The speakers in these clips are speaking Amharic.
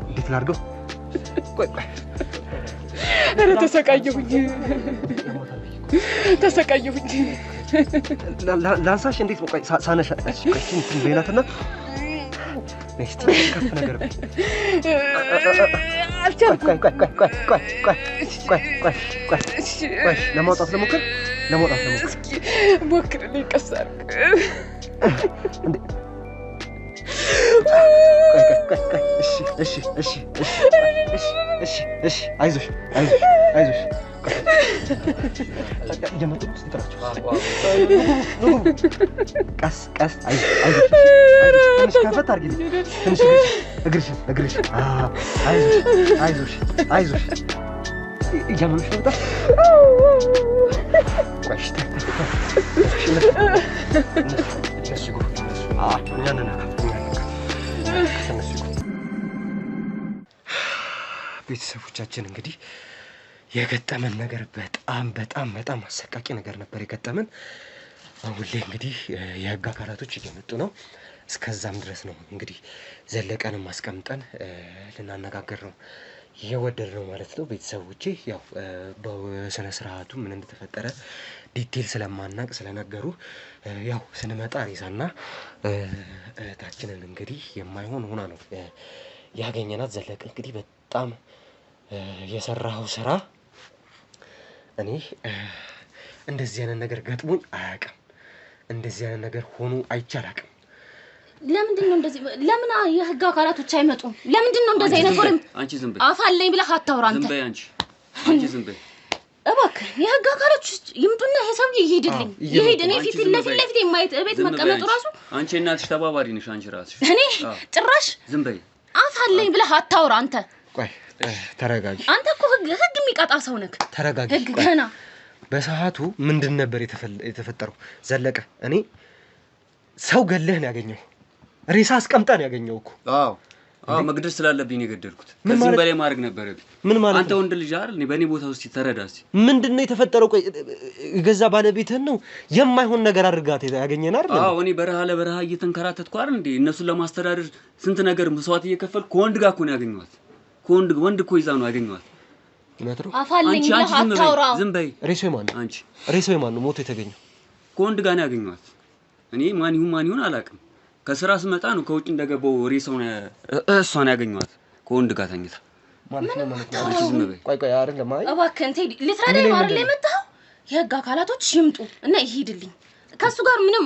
እንዴት ላድርገው? ቆይ ኧረ ተሰቃየሁኝ ላንሳሽ እንዴት ነው? ቆይ ሳነሻ እንትን በይናትና ነስቲ ከፍ ነገር በይ። ቆይ ለማውጣት ልሞክር። ሞክርልኝ ቀስ አድርግ። እሺ አይዞሽ እየመጡ ነው ስትራቸው ቀስ አይዞሽ ትንሽ ከፈት አድርጊልኝ ትንሽ እግርሽ አይዞሽ እያመኑሽ ነው በጣም ቤተሰቦቻችን እንግዲህ የገጠመን ነገር በጣም አሰቃቂ ነገር ነበር የገጠመን። አሁን ላይ እንግዲህ የህግ አካላቶች እየመጡ ነው። እስከዛም ድረስ ነው እንግዲህ ዘለቀንም አስቀምጠን ልናነጋገር ነው የወደድነው ማለት ነው። ቤተሰቦቼ ያው በስነ ስርዓቱ ምን እንደተፈጠረ ዲቴል ስለማናቅ ስለነገሩ ያው ስንመጣ ሬሳና እህታችንን እንግዲህ የማይሆን ሆና ነው ያገኘናት። ዘለቀ እንግዲህ በጣም የሰራው ስራ እኔ እንደዚህ አይነት ነገር ገጥሞኝ አያውቅም። እንደዚህ አይነት ነገር ሆኖ አይቻላቅም። ለምንድን ነው እንደዚህ? ለምን የህግ አካላቶች አይመጡም? ለምንድን ነው እንደዚህ አይነት ወሬም? አንቺ ዝም በይ። አፋለኝ ብለህ አታውራ አንተ። ዝም በይ አንቺ ዝም በይ። እባክህ የህግ አካላቶች ይምጡና ይሄ ሰውዬ ይሄድልኝ። ይሄድ እኔ ፊት ለፊት የማይት ቤት መቀመጡ ራሱ አንቺ እናትሽ ተባባሪ ነሽ አንቺ ራስሽ። እኔ ጭራሽ ዝም በይ። አፋለኝ ብለህ አታውራ አንተ። ቆይ ተረጋጊ። አንተ እኮ ህግ የሚቀጣ ሰው ነህ። ተረጋጊ። ህግ ገና በሰዓቱ ምንድን ነበር የተፈጠረው? ዘለቀ እኔ ሰው ገለህ ነው ያገኘው። ሬሳ አስቀምጣ ነው ያገኘው እኮ። አዎ መግደል ስላለብኝ ነው የገደልኩት። ከዚህ በላይ ማድረግ ነበረብኝ። ምን ማለት አንተ ወንድ ልጅ አይደል? እኔ በእኔ ቦታ ውስጥ ተረዳስ። ምንድነው የተፈጠረው? ቆይ ገዛ ባለቤትህን ነው የማይሆን ነገር አድርጋት ያገኘን አይደል? አዎ እኔ በረሃ ለበረሃ እየተንከራተትኩ አይደል እንዴ እነሱን ለማስተዳደር ስንት ነገር መስዋዕት እየከፈልኩ ከወንድ ጋር እኮ ነው ያገኘኋት። ወንድ እኮ ይዛ ነው ያገኘኋት። ነጥሮ አፋለኝ ብለህ አታውራ። ዝም በይ። ሬሳው ማን ነው? አንቺ ሬሳው ማን ነው ሞቶ የተገኘው? ከወንድ ጋር ነው ያገኘኋት። እኔ ማን ይሁን አላውቅም። ከስራ ስመጣ ነው ከውጭ እንደገባው ሬሳውን እሷን ያገኘኋት ከወንድ ጋር ተኝታ። ማለት ነው። አንቺ ዝም በይ። ቆይ አይደለም። አይ እባክህ እንቴ ልትረዳኝ ነው አይደል የመጣኸው? የህግ አካላቶች ይምጡ እና ይሄድልኝ። ከሱ ጋር ምንም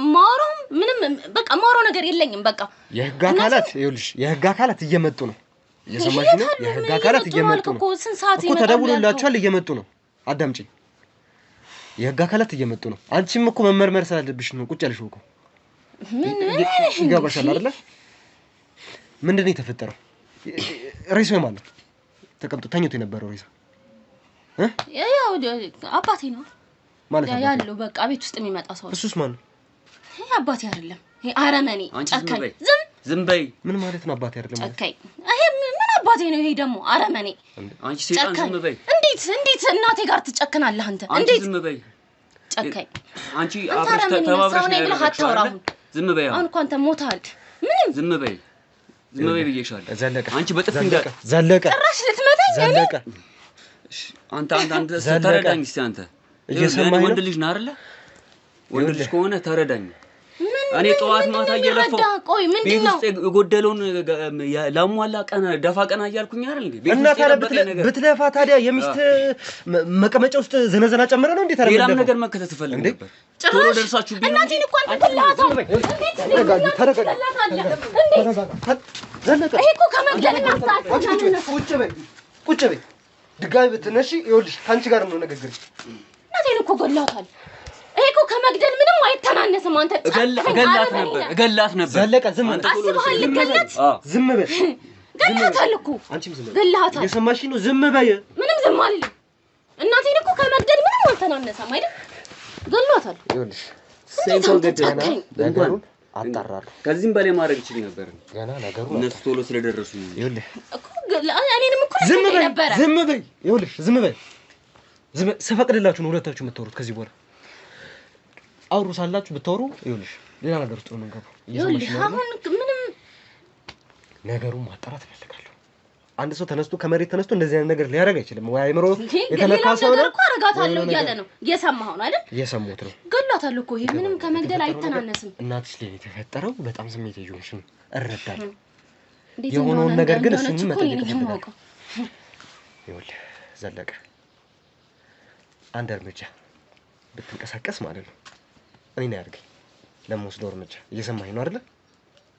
ማውራው ነገር የለኝም። በቃ የህግ አካላት ይኸውልሽ፣ የህግ አካላት እየመጡ ነው። የሰማሽ ነው? የህግ አካላት እየመጡ ነው እኮ ተደውሎላችኋል። እየመጡ ነው። አዳምጪኝ። የህግ አካላት እየመጡ ነው። አንቺም እኮ መመርመር ስላለብሽ ነው ቁጭ ያልሽው እኮ። ምን ይገባሻል አይደለ? ምንድነው የተፈጠረው? ሬሳው ማን ነው? ተቀምጦ ተኝቶ የነበረው ሬሳ ያው አባቴ ነው ማለት ነው ያለው። በቃ ቤት ውስጥ የሚመጣ ሰው እሱስ ማን ነው? ይሄ አባቴ አይደለም። ይሄ አረመኔ ጨካኝ። ዝም በይ። ምን ማለት ነው አባቴ አይደለም? ጨካኝ። ይሄ ምን አባቴ ነው? ይሄ ደግሞ አረመኔ። አንቺ ሰይጣን ዝም በይ። እንዴት እናቴ ጋር ትጨክናለህ አንተ? እንዴት ዝም በይ? ጨካኝ። አንቺ አብረሽ ተባብረሽ ነው ያለው። ዝም በይ። አሁን እኮ አንተ ሞታል። ምንም ዝም በይ ብዬሻለሁ። ዘለቀ አንቺ በጥፍ ዘለቀ ጭራሽ ልትመታኝ ዘለቀ። አንተ ተረዳኝ እስቲ። አንተ ወንድ ልጅ ነህ አይደለ? ወንድ ልጅ ከሆነ ተረዳኝ። እኔ ጠዋት ማታ እየለፈው ቆይ ምንድነው የጎደለውን ላሟላ ደፋ ቀና እያልኩኝ አይደል እንዴ? እና ታዲያ ብትለፋ ታዲያ የሚስት መቀመጫ ውስጥ ዘነዘና ጨምረ ነው እንዴ? ታዲያ ሌላም ነገር መከተት ፈልግ ነበር። ቶሎ ደርሳችሁ ቢሆን እናቴን እኮ አንተላታ ዘለቀ ይሄ እኮ ከመግደልና ቁጭ በይ። ድጋሚ ብትነሺ ይኸውልሽ ካንቺ ጋር ነው ንግግር። እናቴን እኮ ገላታል። ይሄ እኮ ከመግደል ምንም አይተናነስም። አንተ እገላት ነበር። ዘለቀ ዝም በል። አስበሃል? ልገላት? ዝም በል። ገላታል እኮ አንቺም ዝም በል። ገላታል። የሰማሽኝ ነው? ዝም በይ። ምንም ዝም አልልም። እናቴን እኮ ከመግደል ምንም አልተናነሰም አይደል? ገላታል። ይኸውልሽ ሰይጣን ገደና ነገሩን አጣራለሁ። ከዚህም በላይ ማድረግ ይችል ነበር። ገና ነገሩ እነሱ ቶሎ ስለደረሱ ነው። ይኸውልህ እኮ እኔንም እኮ ነበር። ዝም በይ። ይኸውልሽ ዝም በይ። ስፈቅድላችሁ ነው ሁለታችሁ የምታወሩት ከዚህ በኋላ አውሩ ሳላችሁ ብታወሩ ይኸውልሽ ሌላ ነገር ውስጥ ነው የምንገባው። ይኸውልህ አሁን ምንም ነገሩን ማጣራት እፈልጋለሁ። አንድ ሰው ተነስቶ ከመሬት ተነስቶ እንደዚህ አይነት ነገር ሊያደርግ አይችልም። ወይ አይምሮ የተነካ ሰው ነው እኮ አረጋታለሁ እያለ ነው። እየሰማኸው ነው አይደል? እየሰሙት ነው። ገላታለሁ እኮ ይሄ ምንም ከመግደል አይተናነስም። እናትሽ ላይ የተፈጠረው በጣም ስሜት ይጆንሽ ነው እረዳለሁ። የሆነውን ነገር ግን እሱን መጠየቅ ነው። ይኸውልህ ዘለቀ አንድ እርምጃ ብትንቀሳቀስ ማለት ነው እኔ ነው ያርገኝ ለምወስደው እርምጃ እየሰማኸኝ ነው አይደል?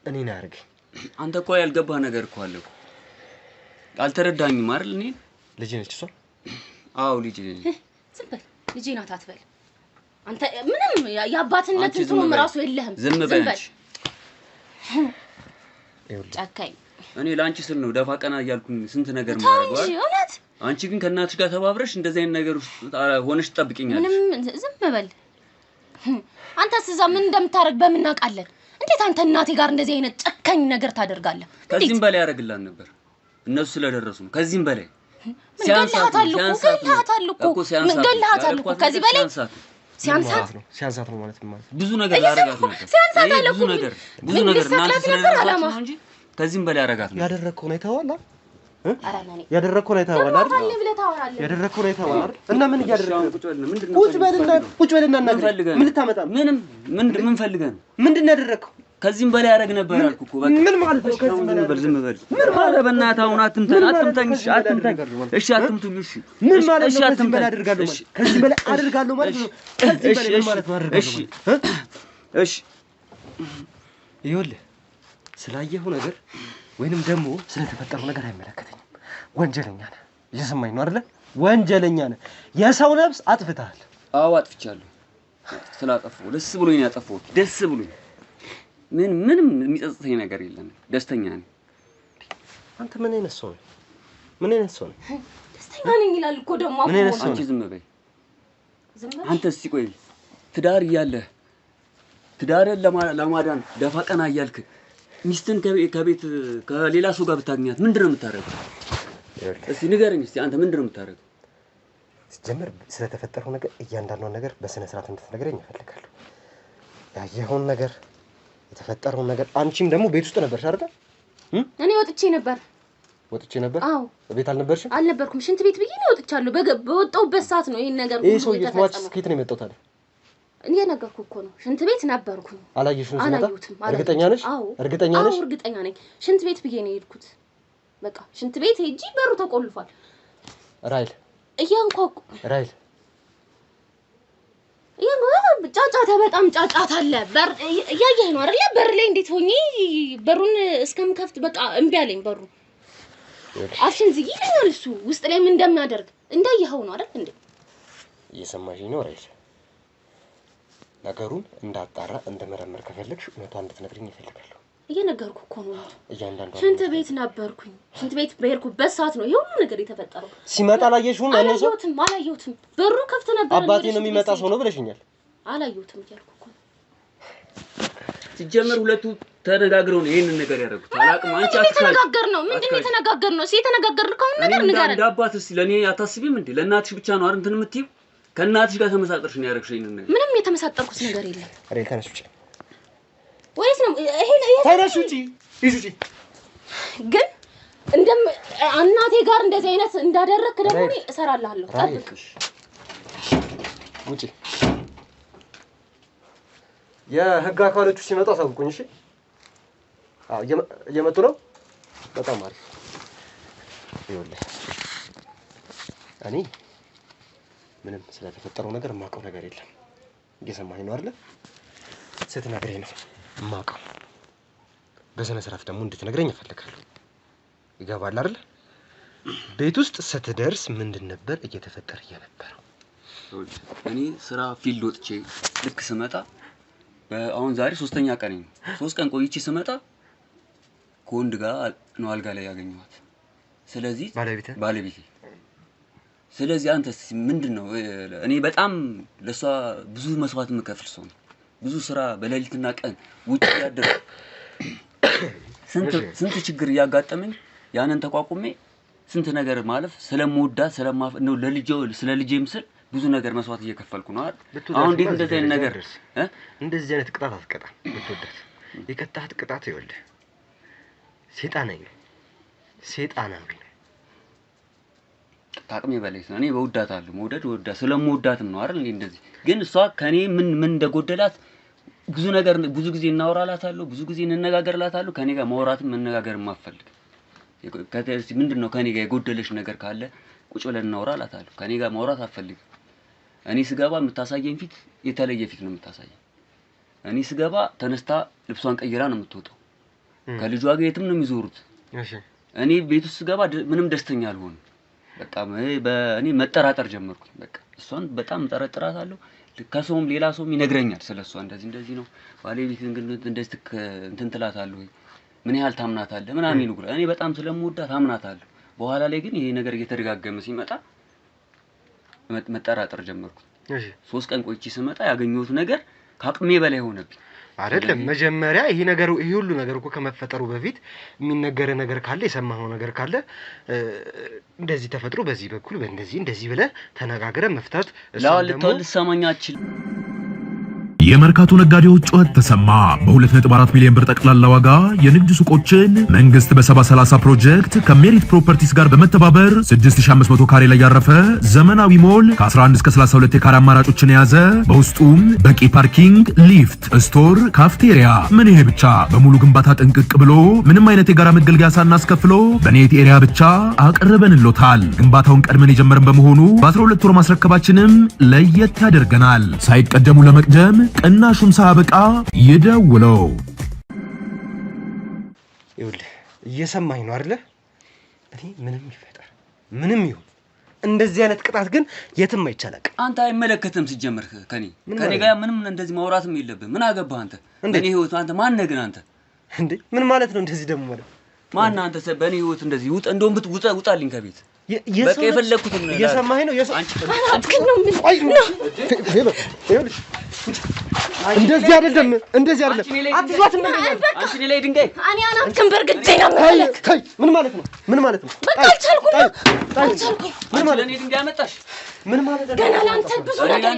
እኔ ነው ያርገኝ። አንተ እኮ ያልገባህ ነገር እኮ አለ እኮ አልተረዳኝም አይደል? እኔ ልጅ ነች እሷ? አዎ ልጅ ነች። ዝም በል ልጄ ናት አትበል አንተ። ምንም የአባትነት እንትኑም ራሱ የለህም። ዝም በል ጫካይ። እኔ ላንቺ ስል ነው ደፋ ቀና እያልኩኝ ስንት ነገር ማድረግ አይደል? እውነት አንቺ ግን ከእናትሽ ጋር ተባብረሽ እንደዚህ አይነት ነገር ውስጥ ሆነሽ ትጠብቂኛለሽ። ምንም ዝም በል አንተስ። እዛ ምን እንደምታረግ በምናውቃለን። እንዴት አንተ እናቴ ጋር እንደዚህ አይነት ጨካኝ ነገር ታደርጋለህ? ከዚህም በላይ ያደርግላን ነበር እነሱ ስለደረሱ ነው። ከዚህም በላይ ገለሃታል እኮ ከዚህ በላይ ሲያንሳት ነው ማለት ነው። ብዙ ነገር ያደርጋት ነበር። ሲያንሳት አለ እኮ ብዙ ነገር እናንተ ስለደረሳችሁ ነው እንጂ ከዚህም በላይ ያደርጋት ነበር። ያደረከው ነው አይተኸዋል? ያደረከው ነው አይተኸዋል? እና ምን እያደረግህ? ቁጭ በልና ምን ልታመጣ? ምን ፈልገህ ነው? ምንድን ነው ያደረከው? ከዚህም በላይ ያደርግ ነበር አልኩ እኮ። በቃ ምን ማለት ነው? ከዚህም በላይ ዝም በል። ምን ማለት በእናትህ አሁን አትምታኝ። እሺ አትምታኝ። እሺ አትምቱኝ። እሺ ምን ማለት ነው? ከዚህ በላይ አደርጋለሁ ማለት ከዚህ በላይ አደርጋለሁ ማለት ነው። ከዚህ በላይ ምን ማለት ነው? አደርጋለሁ። እሺ ይኸውልህ ስላየኸው ነገር ወይንም ደግሞ ስለተፈጠረው ነገር አይመለከተኝም። ወንጀለኛ ነህ። እየሰማኝ ነው አይደለ? ወንጀለኛ ነህ። የሰው ነፍስ አጥፍተሃል። አዎ አጥፍቻለሁ። ስላጠፋሁ ደስ ብሎኝ ነው ያጠፋሁት። ደስ ብሎኝ ምንም የሚጸጽተኝ ነገር የለም። ደስተኛ ነኝ። አንተ ምን አይነት ሰው ነህ? ምን አይነት ሰው ነህ? ደስተኛ ነኝ ይላል እኮ ደግሞ ምን አይነት ሰው አንቺ ዝም በይ። አንተ እስቲ ቆይ ትዳር እያለህ ትዳርን ለማዳን ደፋ ቀና እያልክ ሚስትን ከቤት ከሌላ ሰው ጋር ብታገኛት ምንድነው የምታረገው? እስቲ ንገረኝ። እስቲ አንተ ምንድነው የምታረገው? ጀመር ስለተፈጠረው ነገር እያንዳንዱን ነገር በስነ ስርዓት እንድትነግረኝ እፈልጋለሁ። ያየኸውን ነገር የተፈጠረውን ነገር አንቺም ደግሞ ቤት ውስጥ ነበርሽ አይደል? እኔ ወጥቼ ነበር። አዎ ቤት አልነበርሽም? አልነበርኩም። ሽንት ቤት ብዬ ነው ወጥቻለሁ። በወጣሁበት ሰዓት ነው ይሄን ነገር ይሄ ሰው የትማች ከየት ነው የመጣው ታዲያ? እኔ ነገርኩ እኮ ነው። ሽንት ቤት ነበርኩኝ። አላየሽም? እርግጠኛ ነሽ? እርግጠኛ ነሽ? አዎ እርግጠኛ ነኝ። ሽንት ቤት ብዬ ነው የሄድኩት። በቃ ሽንት ቤት ሄጂ በሩ ተቆልፏል። ራይል እያንኳኩ ራይል ጫጫታ በጣም ጫጫታ አለ። በር እያየህ ነው አይደል? በር ላይ እንዴት ሆኜ በሩን እስከምከፍት በቃ እምቢ አለኝ በሩ። አፍሽን ዝጊ ይለኛል እሱ። ውስጥ ላይ ምን እንደሚያደርግ እንዳየኸው ነው አይደል እንዴ? እየሰማሽኝ ነው ራይል? ነገሩን እንዳጣራ እንደመረመር ከፈለግሽ እውነቷን እንድትነግሪኝ እፈልጋለሁ። እየነገርኩ እኮ ነው። እያንዳንዱ ሽንት ቤት ነበርኩኝ። ሽንት ቤት በሄድኩበት ሰዓት ነው ይሄ ሁሉ ነገር የተፈጠረው። ሲመጣ አላየሽውም? አላየሁትም። በሩ ከፍት ነበር። አባቴ ነው የሚመጣ ሰው ነው ብለሽኛል። አላየሁትም እያልኩ እኮ ነው። ሲጀመር ሁለቱ ተነጋግረው ነው ይሄንን ነገር ያደረጉት። አላቅም። አንቺ ተነጋገር ነው ምንድነው የተነጋገር ነው? የተነጋገርን ከሆነ ነገር ንገረን። እንደ አባትስ ለኔ አታስቢም እንዴ? ለእናትሽ ብቻ ነው አይደል እንትን የምትይው? ከእናትሽ ጋር ተመሳጥርሽ ነው ያደረግሽኝ ነገር። ምንም የተመሳጠርኩት ነገር የለም። አሬ ተነሽ ውጪ። ወይስ ነው ይሄ ተነሽ ውጪ። ይዙጪ ግን እናቴ ጋር እንደዚህ አይነት እንዳደረክ ደግሞ እሰራልሃለሁ። ጠብቅ። ውጪ። የህግ አካሎቹ ሲመጡ አሳውቁኝ። እሺ? አዎ እየመጡ ነው። በጣም አሪፍ። ይኸውልህ እኔ ምንም ስለተፈጠረው ነገር የማውቀው ነገር የለም። እየሰማኸኝ ነው አይደል? ስትነግረኝ ነው የማውቀው። በስነ ስርዓት ደግሞ እንድትነግረኝ እፈልጋለሁ። ይገባል አይደል? ቤት ውስጥ ስትደርስ ምንድን ነበር እየተፈጠረ የነበረው? እኔ ስራ ፊልድ ወጥቼ ልክ ስመጣ አሁን ዛሬ 3ኛ ቀን ነው። 3 ቀን ቆይቼ ስመጣ ከወንድ ጋር ነው አልጋ ላይ ያገኘኋት። ስለዚህ ባለቤቴ ስለዚህ አንተስ ምንድነው? እኔ በጣም ለሷ ብዙ መስዋዕት የምከፍል ሰው ነው። ብዙ ስራ በሌሊትና ቀን ውጪ ያደረ ስንት ችግር ያጋጠመኝ ያንን ተቋቁሜ ስንት ነገር ማለፍ ስለምወዳት ነው ስለ ልጄም ስል ብዙ ነገር መስዋዕት እየከፈልኩ ነው አይደል? አሁን እንዴት እንደዚህ አይነት ነገር እንደዚህ አይነት ቅጣት አትቀጣም። ብትወዳት የቀጣት ቅጣት ይኸውልህ ሴጣናዊ ነው። ታቅሜ በላይ ነው። እኔ በውዳታለሁ መውደድ ስለምወዳትም ነው አይደል እንደዚህ። ግን እሷ ከኔ ምን እንደጎደላት ብዙ ጊዜ እናወራላታለሁ፣ ብዙ ጊዜ እንነጋገርላታለሁ። ከኔ ጋር ማውራትም መነጋገር ማፈልግ ምንድነው ከኔ ጋር የጎደለሽ ነገር ካለ ቁጭ ብለን እናወራላታለሁ። ከኔ ጋር ማውራት አፈልግም። እኔ ስገባ የምታሳየኝ ፊት የተለየ ፊት ነው የምታሳየኝ። እኔ ስገባ ተነስታ ልብሷን ቀይራ ነው የምትወጣው። ከልጇ ጋር የትም ነው የሚዞሩት። እሺ እኔ ቤት ውስጥ ስገባ ምንም ደስተኛ አልሆንም። በጣም እኔ መጠራጠር ጀመርኩኝ። በቃ እሷን በጣም ጠረጥራታለሁ። ከሰውም ሌላ ሰውም ይነግረኛል ስለሷ እንደዚህ ነው ባለቤትን ግን እንደዚህ እንትን ትላታለህ ወይ ምን ያህል ታምናታለህ ምናምን ይሉኝ። እኔ በጣም ስለምወዳት ታምናታለሁ። በኋላ ላይ ግን ይሄ ነገር እየተደጋገመ ሲመጣ መጠራጠር ጀመርኩ። እሺ 3 ቀን ቆይቼ ስመጣ ያገኘሁት ነገር ከአቅሜ በላይ ሆነብኝ። አይደለም መጀመሪያ ይሄ ሁሉ ነገር እኮ ከመፈጠሩ በፊት የሚነገር ነገር ካለ የሰማኸው ነገር ካለ እንደዚህ ተፈጥሮ በዚህ በኩል እንደዚህ ብለህ ተነጋግረን መፍታት ለሰማኛችን የመርካቶ ነጋዴዎች ጩኸት ተሰማ። በ2.4 ሚሊዮን ብር ጠቅላላ ዋጋ የንግድ ሱቆችን መንግስት በ70/30 ፕሮጀክት ከሜሪት ፕሮፐርቲስ ጋር በመተባበር 6500 ካሬ ላይ ያረፈ ዘመናዊ ሞል ከ11 እስከ 32 የካሬ አማራጮችን የያዘ በውስጡም በቂ ፓርኪንግ፣ ሊፍት፣ ስቶር፣ ካፍቴሪያ ምን ይሄ ብቻ በሙሉ ግንባታ ጥንቅቅ ብሎ ምንም አይነት የጋራ መገልገያ ሳናስከፍሎ በኔት ኤሪያ ብቻ አቅርበንሎታል። ግንባታውን ቀድመን የጀመርን በመሆኑ በ12 ወር ማስረከባችንም ለየት ያደርገናል። ሳይቀደሙ ለመቅደም ቅናሹም ሳበቃ ይደውለው። ይኸውልህ እየሰማኝ ነው አይደለ? እኔ ምንም ይሁን እንደዚህ አይነት ቅጣት ግን የትም አይቻላል። አንተ አይመለከትም ሲጀመር ከኔ ጋር ምንም እንደዚህ ማውራትም የለብህም። ምን አገባህ አንተ በኔ ህይወት? አንተ ማን ነህ ግን አንተ? እንዴ ምን ማለት ነው እንደዚህ ደግሞ ማለት? ማን አንተ በኔ ህይወት እንደዚህ እንደውም ውጣልኝ ከቤት በቃ የፈለኩት ነው። እየሰማኝ ነው እንደዚህ አይደለም አትዟትም ነው አንቺ ላይ ድንጋይ እኔ አናትክን በርግጬ ነው ማለት ምን ማለት ነው በቃ አልቻልኩም ምን ማለት ነው ድንጋይ አመጣሽ ምን ማለት ነው ገና ላንተ ብዙ ነገር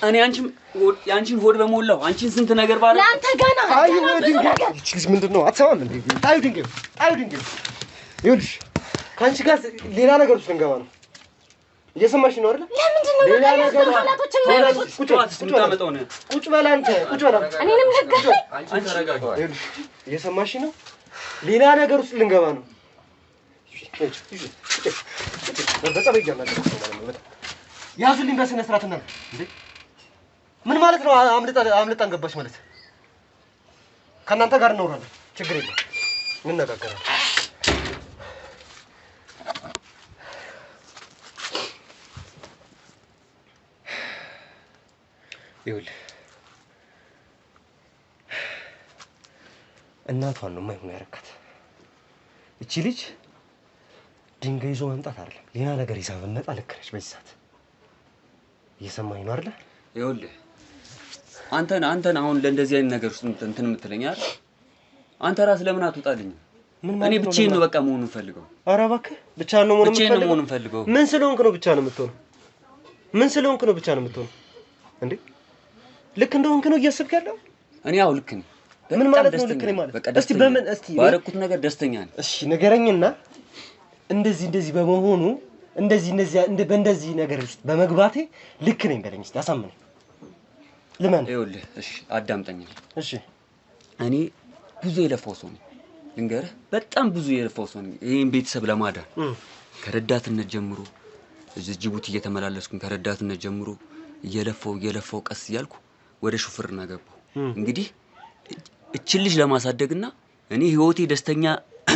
እኔ አንቺን ሆድ በሞላው አንቺን ስንት ነገር ባለ ላንተ ገና አይ ድንጋይ እቺ ምንድነው አትሰማም እንዴ ታዩ ድንጋይ ይኸውልሽ ካንቺ ጋር ሌላ ነገር ውስጥ እንገባ ነው እየሰማሽ ነው አይደል? ለምንድን ነው ሌላ ነገር ቁጭ በል አንተ እኔንም ነገርኩ አንቺ ተረጋጋ እየሰማሽ ነው ሌላ ነገር ውስጥ ልንገባ ነው በጣም ይገርማል ያዙልኝ በስነ ስርዓት እና እንዴ ምን ማለት ነው አምልጣን ገባሽ ማለት ከእናንተ ጋር እናወራለን ችግር የለም እንነጋገራለን ይኸውልህ እናቷን ነው የማይሆን ያረካት እቺ ልጅ ድንጋይ ይዞ መምጣት አይደለም ሌላ ነገር ይዛ መጣ ልክ ነች በዚህ ሰዓት እየሰማኝ ነው አይደል ይኸውልህ አንተን አሁን ለእንደዚህ አይነት ነገር ውስጥ እንትን የምትለኝ አይደል አንተ ራስ ለምን አትወጣልኝ እኔ ብቻዬን ነው በቃ መሆኑን ፈልገው ኧረ እባክህ ብቻህን ነው መሆኑን ፈልገው ምን ስለሆንክ ነው ብቻ ነው የምትሆነው እንዴ ልክ እንደሆንክ ነው እያሰብክ ያለው እኔ ያው ልክ ነኝ ምን ማለት ነው ልክ ነኝ ማለት እስቲ በምን እስቲ ባረኩት ነገር ደስተኛ ነኝ እሺ ንገረኝና እንደዚህ በመሆኑ በእንደዚህ ነገር ውስጥ በመግባቴ ልክ ነኝ በለኝ እስቲ አሳምነኝ ለምን ይኸውልህ እሺ አዳምጠኝ እሺ እኔ ብዙ የለፋው ሰው ነኝ ልንገርህ በጣም ብዙ የለፋው ሰው ነኝ ይሄን ቤተሰብ ለማዳን ከረዳትነት ጀምሮ እዚህ ጅቡቲ እየተመላለስኩኝ ከረዳትነት ጀምሮ እየለፋው ቀስ እያልኩ ወደ ሹፍርና ገባሁ እንግዲህ እቺን ልጅ ለማሳደግና እኔ ህይወቴ ደስተኛ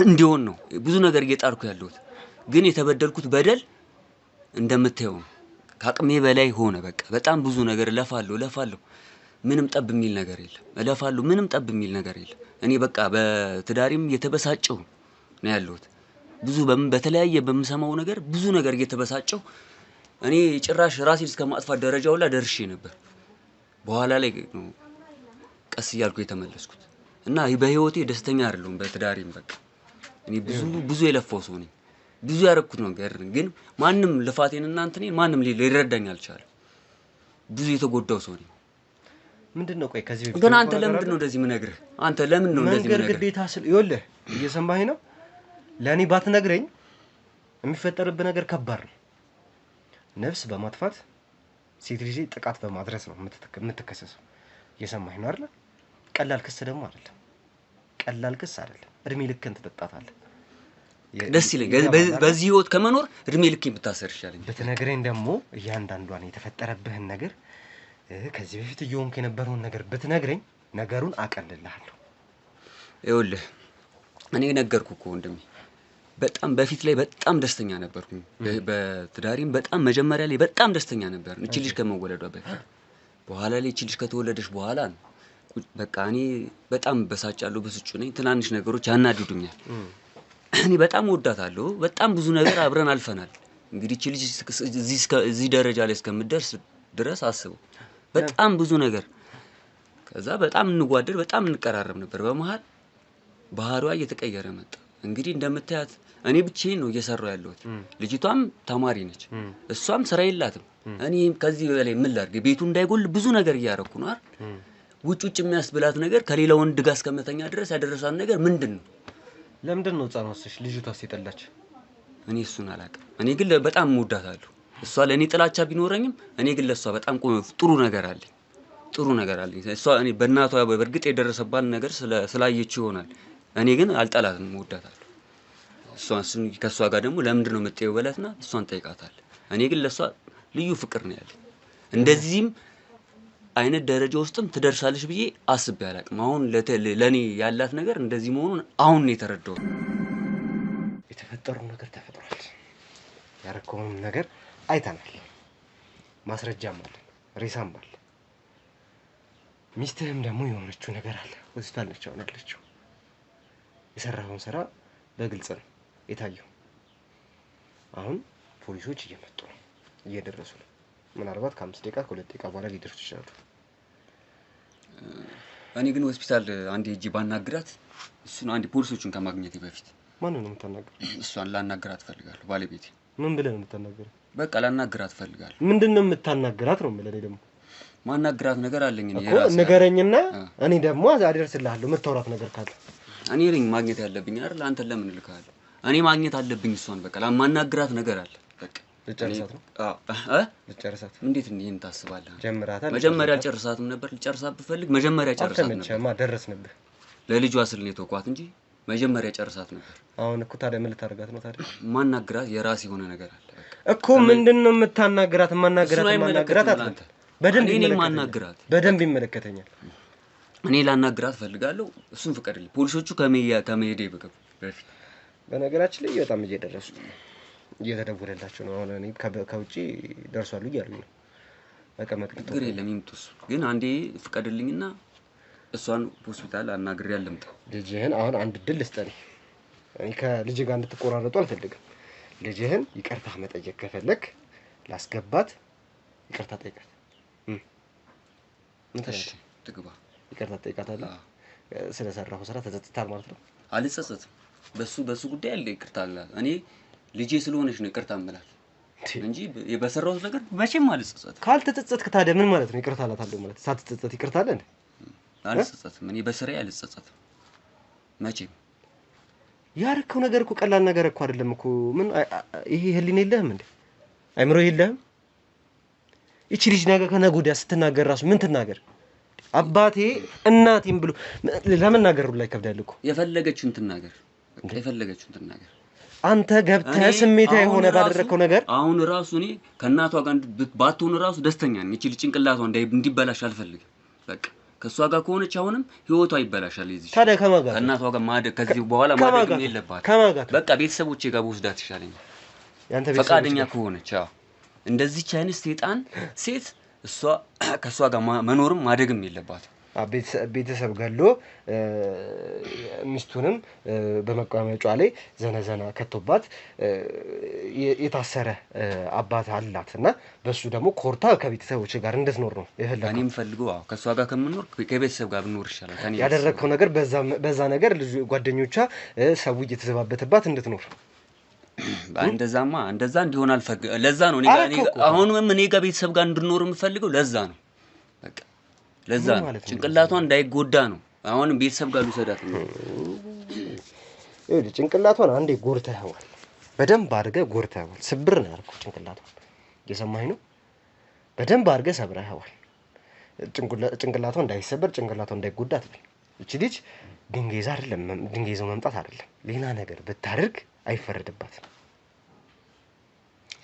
እንዲሆን ነው ብዙ ነገር እየጣርኩ ያለሁት ግን የተበደልኩት በደል እንደምታየው ከአቅሜ በላይ ሆነ በቃ በጣም ብዙ ነገር ለፋለሁ ምንም ጠብ የሚል ነገር የለም እኔ በቃ በትዳሪም እየተበሳጨሁ ነው ያለሁት ብዙ በተለያየ በመሰማው ነገር ብዙ ነገር እየተበሳጨሁ እኔ ጭራሽ ራሴን እስከ ማጥፋት ደረጃው ላይ ደርሼ ነበር በኋላ ላይ ነው ቀስ እያልኩ የተመለስኩት እና በህይወቴ ደስተኛ አይደለሁም በትዳሪም በቃ እኔ ብዙ የለፋው ሰው ነኝ ብዙ ያረኩት ነገር ግን ማንም ልፋቴን እና እንትኔን ማንም ሊረዳኝ አልቻለም ብዙ የተጎዳው ሰው ነኝ ምንድነው ቆይ ከዚህ በፊት ግን አንተ ለምንድን ነው እንደዚህ ምነግርህ አንተ ለምን ነው እንደዚህ ምነግርህ መንገር ግዴታ ይኸውልህ እየሰማኸኝ ነው ለኔ ባትነግረኝ የሚፈጠርብህ ነገር ከባድ ነው ነፍስ በማጥፋት ሴት ልጅ ጥቃት በማድረስ ነው የምትከሰሰው። እየሰማኸኝ ነው አይደል? ቀላል ክስ ደግሞ አይደለም። ቀላል ክስ አይደለም። እድሜ ልክን ትጠጣታለህ። ደስ ይለኛል በዚህ ህይወት ከመኖር እድሜ ልክን ብታሰር ይሻለኛል። በተነገረኝ ደግሞ እያንዳንዷን የተፈጠረብህን ነገር ከዚህ በፊት እየሆንክ የነበረውን ነገር ብትነግረኝ ነገሩን አቀልልሃለሁ። ይኸውልህ እኔ ነገርኩህ እኮ ወንድሜ በጣም በፊት ላይ በጣም ደስተኛ ነበርኩኝ። በትዳሪም በጣም መጀመሪያ ላይ በጣም ደስተኛ ነበር እቺ ልጅ ከመወለዷ በፊት። በኋላ ላይ እቺ ልጅ ከተወለደች በኋላ ነው በቃ እኔ በጣም በሳጫለሁ፣ ብስጩ ነኝ። ትናንሽ ነገሮች ያናድዱኛል። እኔ በጣም ወዳታለሁ። በጣም ብዙ ነገር አብረን አልፈናል። እንግዲህ እቺ ልጅ እዚህ ደረጃ ላይ እስከምትደርስ ድረስ አስበው በጣም ብዙ ነገር። ከዛ በጣም እንዋደድ በጣም እንቀራረብ ነበር። በመሃል ባህሪዋ እየተቀየረ መጣ። እንግዲህ እንደምታያት እኔ ብቻዬን ነው እየሰራው ያለሁት። ልጅቷም ተማሪ ነች፣ እሷም ስራ የላትም። እኔ ከዚህ በላይ ምን ላድርግ? ቤቱ እንዳይጎል ብዙ ነገር እያደረኩ ነው አይደል? ውጭ የሚያስብላት ነገር ከሌላ ወንድ ጋር እስከመተኛ ድረስ ያደረሳት ነገር ምንድነው? ለምንድን ነው ህፃን ወስሽ ልጅቷስ የጠላች? እኔ እሱን አላውቅም። እኔ ግን በጣም እወዳታለሁ። እሷ ለእኔ ጥላቻ ቢኖረኝም እኔ ግን ለእሷ በጣም ጥሩ ነገር አለኝ። ጥሩ ነገር አለኝ። እሷ እኔ በእናቷ በእርግጥ የደረሰባት ነገር ስላየች ይሆናል። እኔ ግን አልጠላትም፣ እወዳታለሁ። እሱን ከእሷ ጋር ደግሞ ለምንድን ነው የምትጠይው በላትና እሷን ጠይቃታለሁ። እኔ ግን ለእሷ ልዩ ፍቅር ነው ያለኝ። እንደዚህም አይነት ደረጃ ውስጥም ትደርሳለች ብዬ አስቤ አላውቅም። አሁን ለኔ ያላት ነገር እንደዚህ መሆኑን አሁን ነው የተረዳሁት። የተፈጠረው ነገር ተፈጥሯል። ያረከውም ነገር አይተናል። ማስረጃም አለ፣ ሬሳም አለ። ሚስትህም ደግሞ የሆነችው ነገር አለ። ሆስፒታል ነች አሁን ያለችው። የሰራውን ስራ በግልጽ ነው የታየው። አሁን ፖሊሶች እየመጡ ነው፣ እየደረሱ ነው። ምናልባት ከ5 ደቂቃ ከ2 ደቂቃ በኋላ ሊደርሱ ይችላሉ። እኔ ግን ሆስፒታል አንዴ ሂጂ ባናግራት እሱን አንዴ ፖሊሶቹን ከማግኘቴ በፊት ማን ነው የምታናግረው? እሷን ላናግራት ፈልጋለሁ። ባለቤቴ። ምን ብለህ ነው የምታናግረው? በቃ ላናግራት ፈልጋለሁ። ምንድነው የምታናግራት ነው የምልህ? ደግሞ ማናግራት ነገር አለኝ እኔ እኮ ንገረኝና እኔ ደግሞ አደርስልሃለሁ። የምታወራት ነገር ካለ እኔ ነኝ ማግኘት ያለብኝ አይደል? አንተ ለምን እልካለሁ? እኔ ማግኘት አለብኝ እሷን። በቃ ለማናግራት ነገር አለ። በቃ ልጨርሳት ነው? አዎ ልጨርሳት። እንዴት ይሄን ታስባለህ? ጀምራታል። መጀመሪያ አልጨርሳትም ነበር። ልጨርሳት ብፈልግ መጀመሪያ ጨርሳት ነበር። ተመቸማ ደረስንብህ። ለልጇ ስል ነው የተውኳት እንጂ መጀመሪያ ጨርሳት ነበር። አሁን እኮ ታዲያ ምን ልታደርጋት ነው ታዲያ? ማናግራት የራስ የሆነ ነገር አለ። በቃ እኮ ምንድነው የምታናግራት? ማናግራት አትልም። በደንብ ማናግራት በደንብ ይመለከተኛል። እኔ ላናግራት ፈልጋለሁ። እሱን ፍቀድልኝ። ፖሊሶቹ ከመሄዴ በፊት በነገራችን ላይ በጣም እየደረሱ ነው፣ እየተደወለላቸው ነው። አሁን እኔ ከውጪ ደርሷሉ እያሉኝ ነው። መቀመጥ ችግር የለም ይምጡ። ግን አንዴ ፍቀድልኝና እሷን ሆስፒታል አናግሬ አልምጣ። ልጅህን አሁን አንድ ድል ልስጠኝ። እኔ ከልጅ ጋር እንድትቆራረጡ አልፈልግም። ልጅህን ይቅርታ መጠየቅ ከፈለክ ላስገባት፣ ይቅርታ ጠይቃት። ምን ታሽ ትግባ። ይቅርታ ጠይቃታለህ። ስለሰራሁ ስራ ተጸጽታል ማለት ነው? አልጸጸትም። በሱ ጉዳይ አለ ይቅርታ አለ። እኔ ልጄ ስለሆነች ነው ይቅርታ እምላት እንጂ በሰራሁት ነገር መቼም አልጸጸትም። ካልተጸጸትክ ታዲያ ምን ማለት ነው? ይቅርታ አላታለሁ ማለት ሳትጸጸት ይቅርታ አለ እንዴ? አልጸጸትም። እኔ በስራዬ አልጸጸትም መቼም። ያረከው ነገር እኮ ቀላል ነገር እኮ አይደለም እኮ። ምን ይሄ ህሊና የለህም እንዴ? አይምሮ የለህም? እቺ ልጅ ነገር ከነገ ወዲያ ስትናገር ራሱ ምን ትናገር? አባቴ እናቴም ብሎ ለመናገር ላይ ይከብዳል እኮ። የፈለገችውን ትናገር፣ የፈለገችውን ትናገር። አንተ ገብተህ ስሜታዊ የሆነ ባደረከው ነገር አሁን ራሱ እኔ ከእናቷ ጋር ባትሆን ራሱ ደስተኛ ነኝ። እቺ ልጅ ጭንቅላቷ እንዲበላሽ አልፈልግም። በቃ ከሷ ጋር ከሆነች አሁንም ህይወቷ ይበላሻል። ይዚህ ታዲያ ከማን ጋር ከእናቷ ጋር ማደግ ከዚህ በኋላ ማደግ የለባትም። በቃ ቤተሰቦቼ ጋር በወስዳት ይሻለኛል። ያንተ ቤተሰቦች ፈቃደኛ ከሆነች። አዎ እንደዚህ አይነት ሰይጣን ሴት እሷ ከሷ ጋር መኖርም ማደግም የለባትም። ቤተሰብ ገሎ ሚስቱንም በመቋመጫ ላይ ዘነዘና ከቶባት የታሰረ አባት አላትና በሱ ደግሞ ኮርታ ከቤተሰቦች ጋር እንድትኖር ነው የፈለገው። እኔም ፈልገው ከሷ ጋር ከምንኖር ከቤተሰብ ጋር ብንኖር ይሻላል። ከኔ ያደረከው ነገር በዛ ነገር ልጅ ጓደኞቿ ሰው እየተዘባበተባት እንድትኖር እንደዛ እንዲሆን አልፈልግም። ለዛ ነው እኔ አሁንም እኔ ጋር ቤተሰብ ጋር እንድኖር የምፈልገው ለዛ ነው። በቃ ለዛ ነው ጭንቅላቷን እንዳይጎዳ ነው። አሁንም ቤተሰብ ጋር ልውሰዳት ነው። ጭንቅላቷን አንዴ ጎርተኸዋል፣ በደንብ አድርገህ ጎርተኸዋል። ስብር ነው ያልኩት ጭንቅላቷን። የሰማኸኝ ነው? በደንብ አድርገህ ሰብረኸዋል። ጭንቅላቷ እንዳይሰበር ጭንቅላቷ እንዳይጎዳ አትበል። እቺ ልጅ ድንጋይ ይዛ አይደለም ድንጋይ ይዘው መምጣት አይደለም ሌላ ነገር ብታደርግ አይፈረድባትም።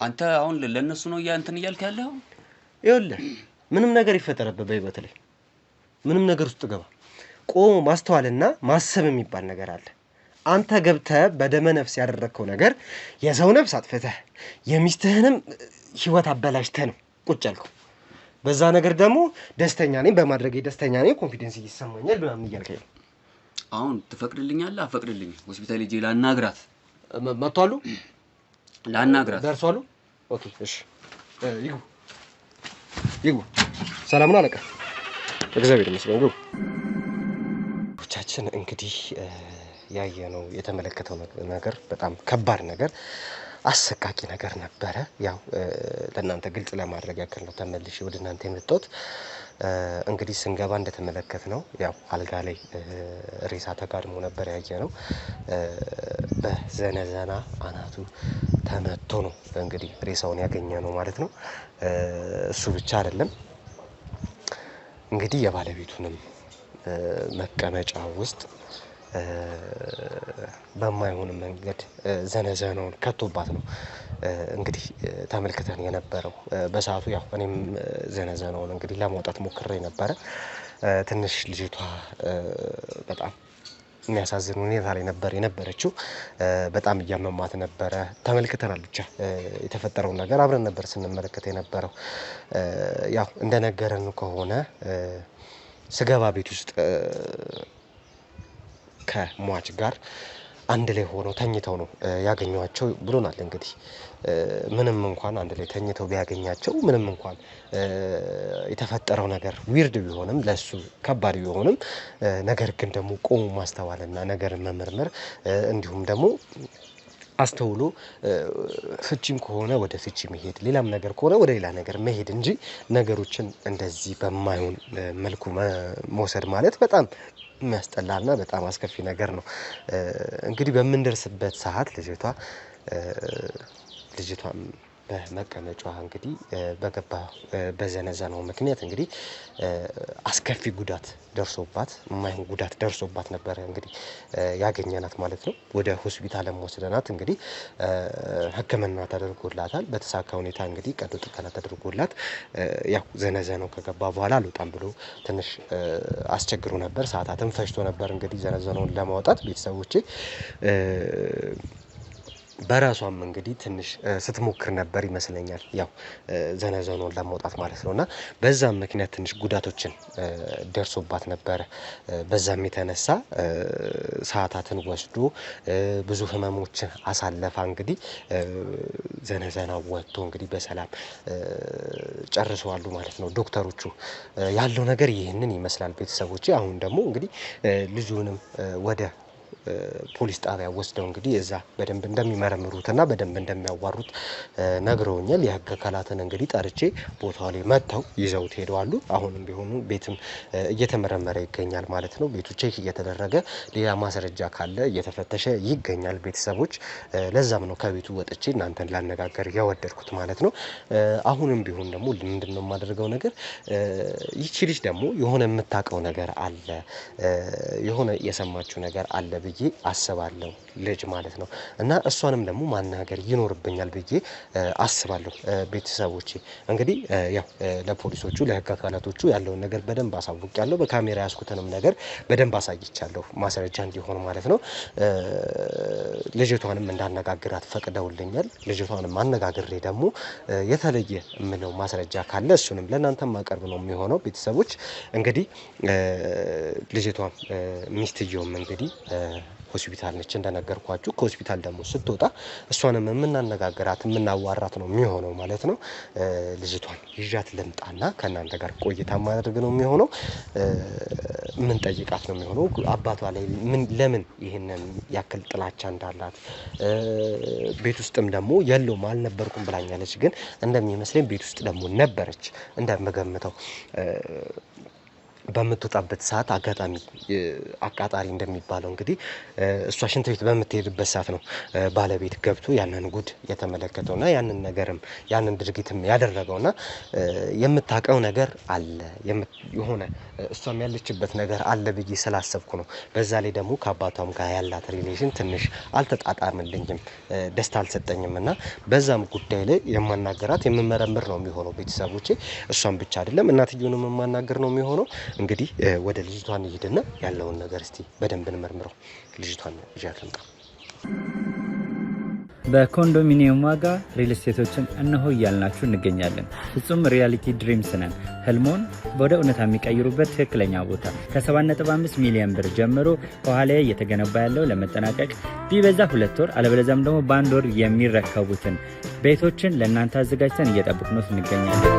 አንተ አሁን ለነሱ ነው እንትን እያልክ ያለው? ይኸውልህ ምንም ነገር ይፈጠረብህ በህይወት ላይ ምንም ነገር ውስጥ ገባ ቆሞ ማስተዋልና ማሰብ የሚባል ነገር አለ። አንተ ገብተህ በደመ ነፍስ ያደረግከው ነገር የሰው ነፍስ አጥፍተህ የሚስትህንም ህይወት አበላሽተህ ነው ቁጭ ያልከው። በዛ ነገር ደግሞ ደስተኛ ነኝ በማድረጌ ደስተኛ ነኝ ኮንፊደንስ ይሰማኛል ምናምን እያልከኝ ነው። አሁን ትፈቅድልኛለህ? አፈቅድልኝ። ሆስፒታል ሄጄ ላናግራት። መጥቷሉ? ላናግራት ደርሷሉ? ኦኬ እሺ፣ ይግቡ። ሰላም ነው አለቃ? እግዚአብሔር ይመስገን። ግቡ። ብቻችን እንግዲህ ያየነው የተመለከተው ነገር በጣም ከባድ ነገር አሰቃቂ ነገር ነበረ። ያው ለእናንተ ግልጽ ለማድረግ ያክል ነው ተመልሼ ወደ እናንተ የመጣሁት። እንግዲህ ስንገባ እንደተመለከትነው ያው አልጋ ላይ ሬሳ ተጋድሞ ነበር ያየነው። በዘነዘና አናቱ ተመቶ ነው እንግዲህ ሬሳውን ያገኘነው ማለት ነው። እሱ ብቻ አይደለም እንግዲህ የባለቤቱንም መቀመጫ ውስጥ በማይሆን መንገድ ዘነዘናውን ከቶባት ነው እንግዲህ ተመልክተን የነበረው። በሰዓቱ ያው እኔም ዘነዘናውን እንግዲህ ለማውጣት ሞክሬ ነበረ። ትንሽ ልጅቷ በጣም የሚያሳዝን ሁኔታ ላይ ነበር የነበረችው። በጣም እያመማት ነበረ። ተመልክተናል። ብቻ የተፈጠረውን ነገር አብረን ነበር ስንመለከት የነበረው። ያው እንደነገረን ከሆነ ስገባ ቤት ውስጥ ከሟች ጋር አንድ ላይ ሆነው ተኝተው ነው ያገኟቸው ብሎናል። እንግዲህ ምንም እንኳን አንድ ላይ ተኝተው ቢያገኛቸው ምንም እንኳን የተፈጠረው ነገር ዊርድ ቢሆንም ለሱ ከባድ ቢሆንም ነገር ግን ደግሞ ቆሞ ማስተዋልና ነገር መመርመር እንዲሁም ደግሞ አስተውሎ ፍቺም ከሆነ ወደ ፍቺ መሄድ ሌላም ነገር ከሆነ ወደ ሌላ ነገር መሄድ እንጂ ነገሮችን እንደዚህ በማይሆን መልኩ መውሰድ ማለት በጣም የሚያስጠላና በጣም አስከፊ ነገር ነው። እንግዲህ በምንደርስበት ሰዓት ልጅቷም በመቀመጫዋ እንግዲህ በገባ በዘነዘናው ምክንያት እንግዲህ አስከፊ ጉዳት ደርሶባት የማይሆን ጉዳት ደርሶባት ነበረ እንግዲህ ያገኘናት ማለት ነው። ወደ ሆስፒታልም ወስደናት እንግዲህ ሕክምና ተደርጎላታል። በተሳካ ሁኔታ እንግዲህ ቀዶ ጥገና ተደርጎላት ያው ዘነዘናው ከገባ በኋላ አልወጣም ብሎ ትንሽ አስቸግሮ ነበር። ሰዓታትም ፈጅቶ ነበር እንግዲህ ዘነዘናውን ለማውጣት ቤተሰቦቼ በራሷም እንግዲህ ትንሽ ስትሞክር ነበር ይመስለኛል ያው ዘነዘናውን ለማውጣት ማለት ነውና በዛም ምክንያት ትንሽ ጉዳቶችን ደርሶባት ነበር። በዛም የተነሳ ሰዓታትን ወስዶ ብዙ ህመሞችን አሳለፋ እንግዲህ ዘነዘናው ወጥቶ እንግዲህ በሰላም ጨርሰዋል ማለት ነው ዶክተሮቹ። ያለው ነገር ይህንን ይመስላል ቤተሰቦቼ። አሁን ደግሞ እንግዲህ ልጁንም ወደ ፖሊስ ጣቢያ ወስደው እንግዲህ እዛ በደንብ እንደሚመረምሩትና በደንብ እንደሚያዋሩት ነግረውኛል። የህግ አካላትን እንግዲህ ጠርቼ ቦታው ላይ መጥተው ይዘውት ሄደዋል። አሁንም ቢሆኑ ቤትም እየተመረመረ ይገኛል ማለት ነው። ቤቱ ቼክ እየተደረገ ሌላ ማስረጃ ካለ እየተፈተሸ ይገኛል ቤተሰቦች። ለዛም ነው ከቤቱ ወጥቼ እናንተን ላነጋገር ያወደድኩት ማለት ነው። አሁንም ቢሆን ደግሞ ምንድነው የማደርገው ነገር ይቺ ልጅ ደግሞ የሆነ የምታውቀው ነገር አለ የሆነ የሰማችው ነገር አለ ብዬ አስባለሁ ልጅ ማለት ነው። እና እሷንም ደግሞ ማናገር ይኖርብኛል ብዬ አስባለሁ ቤተሰቦቼ። እንግዲህ ያው ለፖሊሶቹ ለህግ አካላቶቹ ያለውን ነገር በደንብ አሳውቂያለሁ። በካሜራ ያስኩትንም ነገር በደንብ አሳይቻለሁ ማስረጃ እንዲሆን ማለት ነው። ልጅቷንም እንዳነጋግራት ፈቅደውልኛል። ልጅቷንም አነጋግሬ ደግሞ የተለየ ምለው ማስረጃ ካለ እሱንም ለእናንተ ማቀርብ ነው የሚሆነው ቤተሰቦች። እንግዲህ ልጅቷም ሚስትየውም እንግዲህ ሆስፒታል ነች እንደነገርኳችሁ። ከሆስፒታል ደግሞ ስትወጣ እሷንም የምናነጋገራት የምናዋራት ነው የሚሆነው ማለት ነው። ልጅቷን ይዣት ልምጣና ከእናንተ ጋር ቆይታ ማድረግ ነው የሚሆነው። ምን ጠይቃት ነው የሚሆነው አባቷ ላይ ለምን ይህንን ያክል ጥላቻ እንዳላት ቤት ውስጥም ደግሞ የለውም አልነበርኩም ብላኛለች። ግን እንደሚመስለኝ ቤት ውስጥ ደግሞ ነበረች እንደምገምተው። በምትወጣበት ሰዓት አጋጣሚ አቃጣሪ እንደሚባለው እንግዲህ እሷ ሽንት ቤት በምትሄድበት ሰዓት ነው ባለቤት ገብቶ ያንን ጉድ የተመለከተውና ያንን ነገርም ያንን ድርጊትም ያደረገውና የምታቀው ነገር አለ የሆነ እሷም ያለችበት ነገር አለ ብዬ ስላሰብኩ ነው። በዛ ላይ ደግሞ ከአባቷም ጋር ያላት ሪሌሽን ትንሽ አልተጣጣምልኝም፣ ደስታ አልሰጠኝምና በዛም ጉዳይ ላይ የማናገራት የምመረምር ነው የሚሆነው ቤተሰቦቼ። እሷም ብቻ አይደለም እናትየውንም የማናገር ነው የሚሆነው። እንግዲህ ወደ ልጅቷን ይሄድና ያለውን ነገር እስቲ በደንብ እንመርምረው። ልጅቷን ይዣት ልምጣ። በኮንዶሚኒየም ዋጋ ሪል ስቴቶችን እነሆ እያልናችሁ እንገኛለን። ፍጹም ሪያሊቲ ድሪምስ ነን። ህልሞን ወደ እውነታ የሚቀይሩበት ትክክለኛ ቦታ ከ7.5 ሚሊዮን ብር ጀምሮ ከኋላ እየተገነባ ያለው ለመጠናቀቅ ቢበዛ 2 ወር አለበለዚያም ደግሞ በ1 ወር የሚረከቡትን ቤቶችን ለእናንተ አዘጋጅተን እየጠበቅነው እንገኛለን።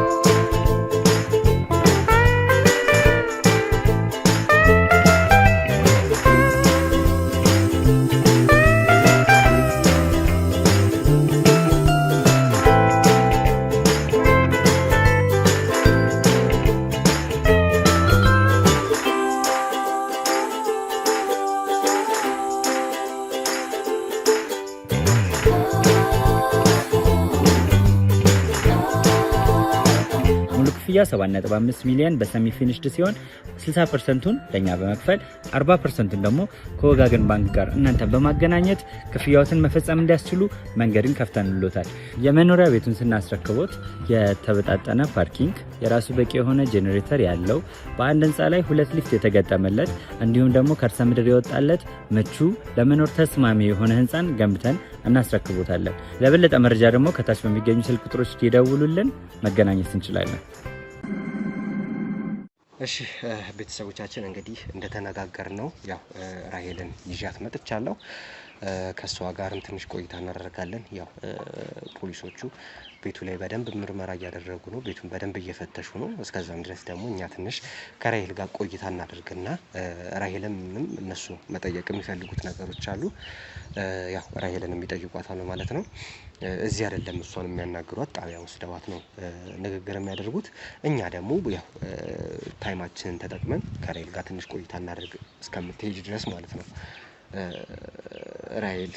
ክፍያ 7.5 ሚሊዮን በሰሚ ፊኒሽድ ሲሆን 60%ን ለኛ በመክፈል 40%ን ደግሞ ከወጋገን ባንክ ጋር እናንተ በማገናኘት ክፍያዎትን መፈጸም እንዲያስችሉ መንገድን ከፍተንልዎታል። የመኖሪያ ቤቱን ስናስረክቦት የተበጣጠነ ፓርኪንግ፣ የራሱ በቂ የሆነ ጄኔሬተር ያለው በአንድ ህንፃ ላይ 2 ሊፍት የተገጠመለት እንዲሁም ደግሞ ከርሰ ምድር የወጣለት ምቹ ለመኖር ተስማሚ የሆነ ህንፃን ገንብተን እናስረክቦታለን። ለበለጠ መረጃ ደግሞ ከታች በሚገኙ ስልክ ቁጥሮች ይደውሉልን፣ መገናኘት እንችላለን። እሺ ቤተሰቦቻችን እንግዲህ እንደተነጋገርነው ያው ራሄልን ይዣት መጥቻለሁ። ከሷ ጋርም ትንሽ ቆይታ እናደርጋለን። ያው ፖሊሶቹ ቤቱ ላይ በደንብ ምርመራ እያደረጉ ነው። ቤቱን በደንብ እየፈተሹ ነው። እስከዛም ድረስ ደግሞ እኛ ትንሽ ከራሄል ጋር ቆይታ እናደርግና ራሄልንም እነሱ መጠየቅ የሚፈልጉት ነገሮች አሉ። ያው ራሄልን የሚጠይቋታል ማለት ነው። እዚህ አይደለም እሷን የሚያናግሯት፣ ጣቢያ ወስደዋት ነው ንግግር የሚያደርጉት። እኛ ደግሞ ያው ታይማችንን ተጠቅመን ከራሄል ጋር ትንሽ ቆይታ እናደርግ እስከምትሄጅ ድረስ ማለት ነው። ራሄል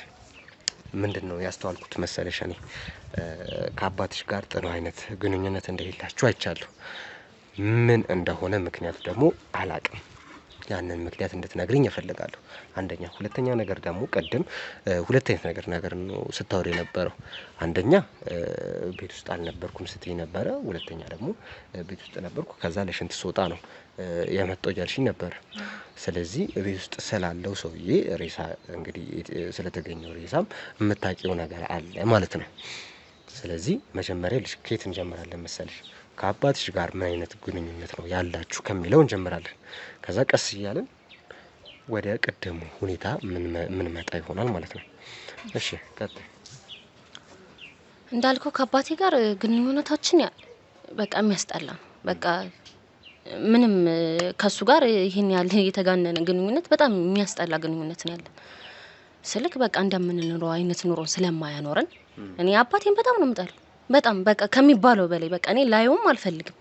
ምንድን ነው ያስተዋልኩት መሰለሽ፣ እኔ ከአባትሽ ጋር ጥሩ አይነት ግንኙነት እንደሌላችሁ አይቻለሁ። ምን እንደሆነ ምክንያቱ ደግሞ አላቅም። ያንን ምክንያት እንድትነግሪኝ እፈልጋለሁ። አንደኛ፣ ሁለተኛ ነገር ደግሞ ቀደም ሁለት አይነት ነገር ነው ስታወሪ የነበረው። አንደኛ ቤት ውስጥ አልነበርኩም ስትይ ነበረ። ሁለተኛ ደግሞ ቤት ውስጥ ነበርኩ ከዛ ለሽንት ስወጣ ነው የመጣው እያልሽኝ ነበር። ስለዚህ ቤት ውስጥ ስላለው ሰውዬ ሬሳ እንግዲህ ስለተገኘው ሬሳም የምታውቂው ነገር አለ ማለት ነው። ስለዚህ መጀመሪያ ልጅ ከየት እንጀምራለን መሰለሽ? ከአባትሽ ጋር ምን አይነት ግንኙነት ነው ያላችሁ ከሚለው እንጀምራለን። ከዛ ቀስ እያለን ወደ ቀደሙ ሁኔታ ምን መጣ ይሆናል ማለት ነው። እሺ ቀጥል። እንዳልከው ከአባቴ ጋር ግንኙነታችን በቃ የሚያስጠላ ነው። በቃ ምንም ከሱ ጋር ይሄን ያለ የተጋነነ ግንኙነት፣ በጣም የሚያስጠላ ግንኙነት ነው ያለን። ስልክ በቃ እንደምንኖረው አይነት ኑሮ ስለማያኖረን እኔ አባቴን በጣም ነው የምጠላው። በጣም በቃ ከሚባለው በላይ በቃ እኔ ላየውም አልፈልግም።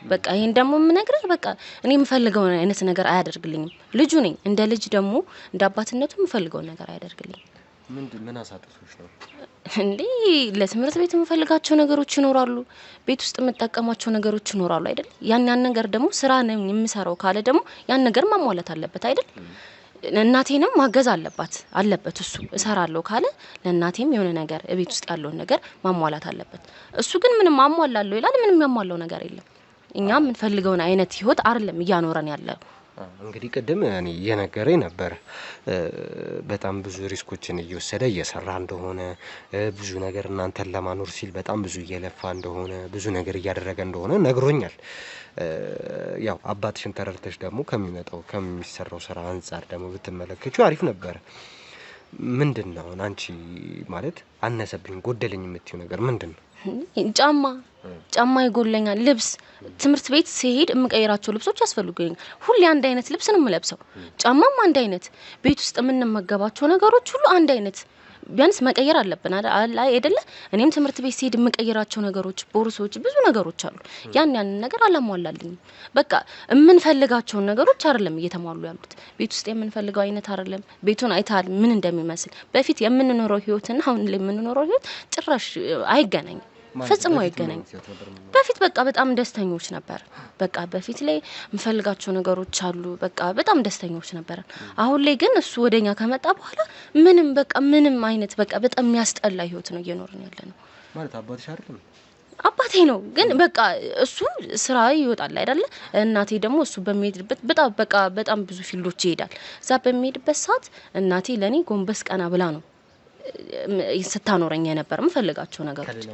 በቃ ይሄን ደግሞ የምነግርህ በቃ እኔ የምፈልገው አይነት ነገር አያደርግልኝም። ልጁ ነኝ፣ እንደ ልጅ ደግሞ እንደ አባትነቱ የምፈልገው ነገር አያደርግልኝም። ምን አሳጥቶሽ ነው እንዴ? ለትምህርት ቤት የምፈልጋቸው ነገሮች ይኖራሉ፣ ቤት ውስጥ የምጠቀማቸው ነገሮች ይኖራሉ አይደል? ያን ነገር ደግሞ ስራ ነኝ የምሰራው ካለ ደግሞ ያን ነገር ማሟላት አለበት አይደል? እናቴንም ማገዝ አለበት እሱ እሰራለሁ ካለ ለእናቴም የሆነ ነገር ቤት ውስጥ ያለውን ነገር ማሟላት አለበት። እሱ ግን ምንም ማሟላለሁ ይላል። ምንም ያሟላው ነገር የለም። እኛ የምንፈልገውን አይነት ህይወት አይደለም እያኖረን ያለው። እንግዲህ ቅድም እኔ እየነገረኝ ነበር በጣም ብዙ ሪስኮችን እየወሰደ እየሰራ እንደሆነ፣ ብዙ ነገር እናንተን ለማኖር ሲል በጣም ብዙ እየለፋ እንደሆነ፣ ብዙ ነገር እያደረገ እንደሆነ ነግሮኛል። ያው አባትሽን ተረድተሽ ደግሞ ከሚሰራው ስራ አንጻር ደግሞ ብትመለከቹ አሪፍ ነበር። ምንድነው አንቺ ማለት አነሰብኝ ጎደለኝ የምትይው ነገር ምንድነው? ጫማ ይጎለኛል። ልብስ ትምህርት ቤት ሲሄድ የምቀይራቸው ልብሶች ያስፈልጉኛል። ሁሌ አንድ አይነት ልብስ ነው የምለብሰው። ጫማም አንድ አይነት፣ ቤት ውስጥ የምንመገባቸው ነገሮች ሁሉ አንድ አይነት። ቢያንስ መቀየር አለብን አይደለ? እኔም ትምህርት ቤት ሲሄድ የምቀይራቸው ነገሮች ቦርሶች ብዙ ነገሮች አሉ። ያን ነገር አላሟላልኝም። በቃ የምንፈልጋቸው ነገሮች አይደለም እየተሟሉ ያሉት። ቤት ውስጥ የምንፈልገው አይነት አይደለም። ቤቱን አይታል ምን እንደሚመስል። በፊት የምንኖረው ህይወትና አሁን ላይ የምንኖረው ህይወት ጭራሽ አይገናኝም። ፈጽሞ አይገናኝም። በፊት በቃ በጣም ደስተኞች ነበር። በቃ በፊት ላይ የምፈልጋቸው ነገሮች አሉ። በቃ በጣም ደስተኞች ነበር። አሁን ላይ ግን እሱ ወደኛ ከመጣ በኋላ ምንም አይነት በቃ በጣም የሚያስጠላ ህይወት ነው እየኖርን ያለነው። ማለት አባትሽ አይደለም? አባቴ ነው ግን በቃ እሱ ስራ ይወጣል አይደለ? እናቴ ደግሞ እሱ በሚሄድበት በጣም ብዙ ፊልዶች ይሄዳል። እዛ በሚሄድበት ሰዓት እናቴ ለኔ ጎንበስ ቀና ብላ ነው ስታኖረኝ የነበር የምፈልጋቸው ነገሮች